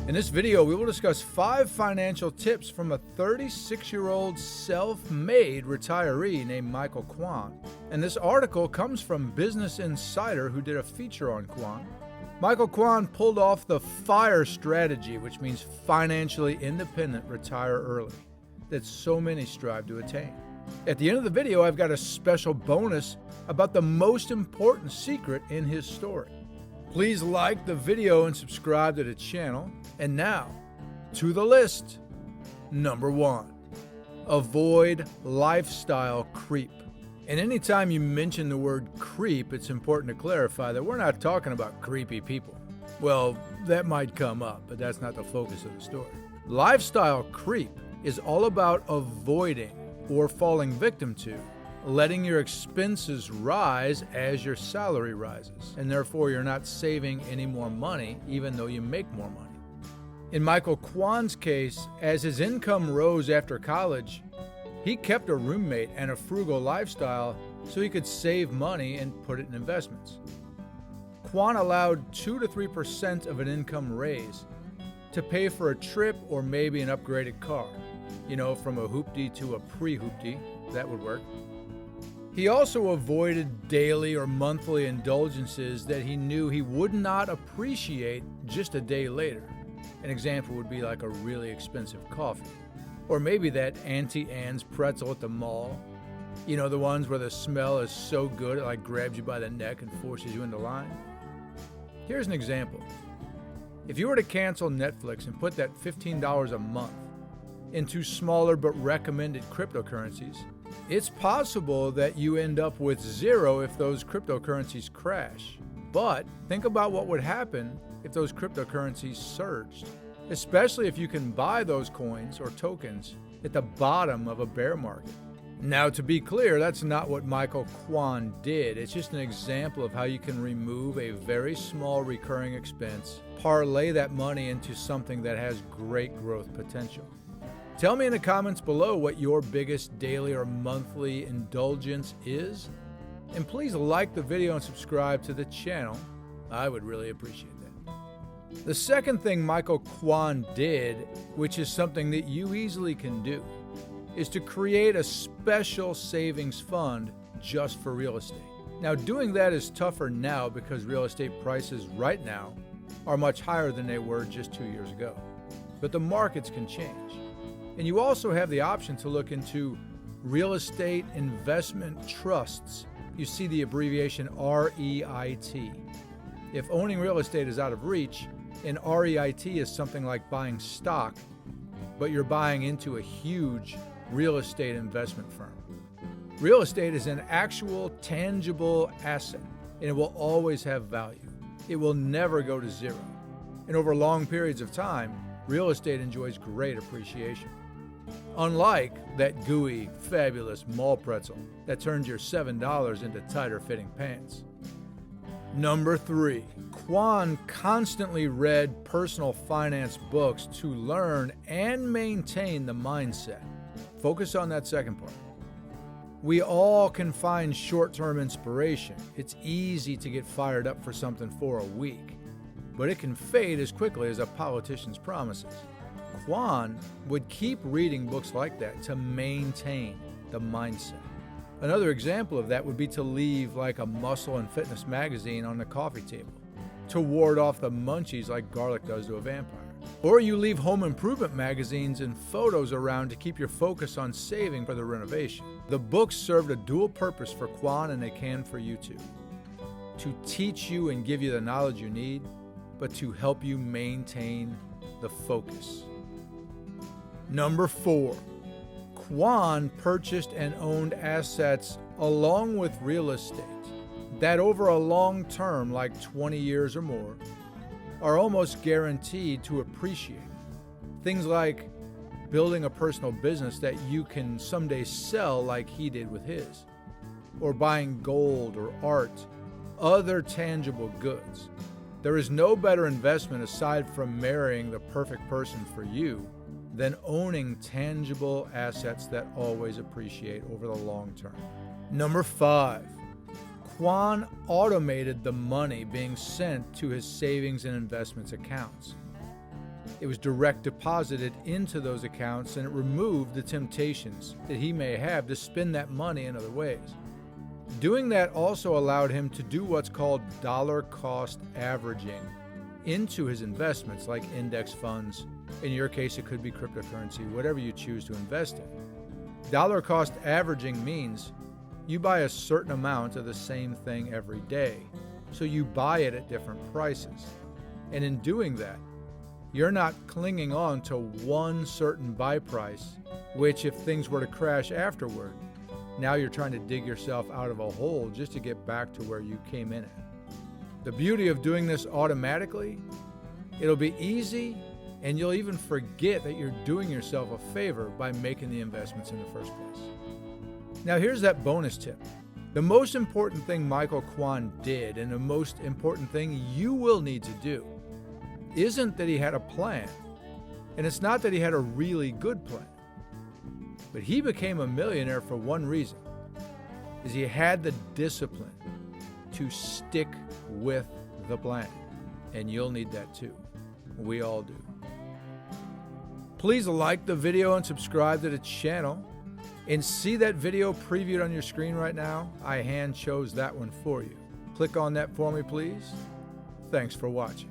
In this video, we will discuss 5 financial tips from a 36-year-old self-made retiree named Michael Kwan. And this article comes from Business Insider, who did a feature on Kwan. Michael Kwan pulled off the FIRE strategy, which means financially independent, retire early, that so many strive to attain. At the end of the video, I've got a special bonus about the most important secret in his story. Please like the video and subscribe to the channel. And now, to the list. Number 1, avoid lifestyle creep. And anytime you mention the word creep, it's important to clarify that we're not talking about creepy people. Well, that might come up, but that's not the focus of the story. Lifestyle creep is all about avoiding or falling victim to letting your expenses rise as your salary rises, and therefore you're not saving any more money even though you make more money. In Michael Kwan's case, as his income rose after college, he kept a roommate and a frugal lifestyle so he could save money and put it in investments. Kwan allowed 2 to 3% of an income raise to pay for a trip or maybe an upgraded car. From a hoopty to a pre-hoopty, that would work. He also avoided daily or monthly indulgences that he knew he would not appreciate just a day later. An example would be like a really expensive coffee, or maybe that Auntie Anne's pretzel at the mall. The ones where the smell is so good it grabs you by the neck and forces you into line. Here's an example. If you were to cancel Netflix and put that $15 a month into smaller but recommended cryptocurrencies, it's possible that you end up with zero if those cryptocurrencies crash. But think about what would happen if those cryptocurrencies surged, especially if you can buy those coins or tokens at the bottom of a bear market. Now, to be clear, that's not what Michael Kwan did. It's just an example of how you can remove a very small recurring expense, parlay that money into something that has great growth potential. Tell me in the comments below what your biggest daily or monthly indulgence is. And please like the video and subscribe to the channel. I would really appreciate that. The second thing Michael Kwan did, which is something that you easily can do, is to create a special savings fund just for real estate. Now, doing that is tougher now because real estate prices right now are much higher than they were just 2 years ago. But the markets can change. And you also have the option to look into real estate investment trusts. You see the abbreviation REIT. If owning real estate is out of reach, an REIT is something like buying stock, but you're buying into a huge real estate investment firm. Real estate is an actual tangible asset, and it will always have value. It will never go to zero. And over long periods of time, real estate enjoys great appreciation. Unlike that gooey, fabulous mall pretzel that turns your $7 into tighter fitting pants. Number 3, Kwan constantly read personal finance books to learn and maintain the mindset. Focus on that second part. We all can find short-term inspiration. It's easy to get fired up for something for a week, but it can fade as quickly as a politician's promises. Kwan would keep reading books like that to maintain the mindset. Another example of that would be to leave like a muscle and fitness magazine on the coffee table to ward off the munchies like garlic does to a vampire. Or you leave home improvement magazines and photos around to keep your focus on saving for the renovation. The books served a dual purpose for Kwan, and they can for you too. To teach you and give you the knowledge you need, but to help you maintain the focus. Number 4, Kwan purchased and owned assets along with real estate that over a long term, like 20 years or more, are almost guaranteed to appreciate. Things like building a personal business that you can someday sell like he did with his, or buying gold or art, other tangible goods. There is no better investment aside from marrying the perfect person for you than owning tangible assets that always appreciate over the long term. Number 5, Kwan automated the money being sent to his savings and investments accounts. It was direct deposited into those accounts, and it removed the temptations that he may have to spend that money in other ways. Doing that also allowed him to do what's called dollar cost averaging into his investments, like index funds. In your case, it could be cryptocurrency, whatever you choose to invest in. Dollar cost averaging means you buy a certain amount of the same thing every day, so you buy it at different prices. And in doing that, you're not clinging on to one certain buy price, which if things were to crash afterward, now you're trying to dig yourself out of a hole just to get back to where you came in at. The beauty of doing this automatically, it'll be easy, and you'll even forget that you're doing yourself a favor by making the investments in the first place. Now here's that bonus tip. The most important thing Michael Kwan did, and the most important thing you will need to do, isn't that he had a plan, and it's not that he had a really good plan. But he became a millionaire for one reason, is he had the discipline to stick with the plan. And you'll need that too. We all do. Please like the video and subscribe to the channel. And see that video previewed on your screen right now? I hand chose that one for you. Click on that for me, please. Thanks for watching.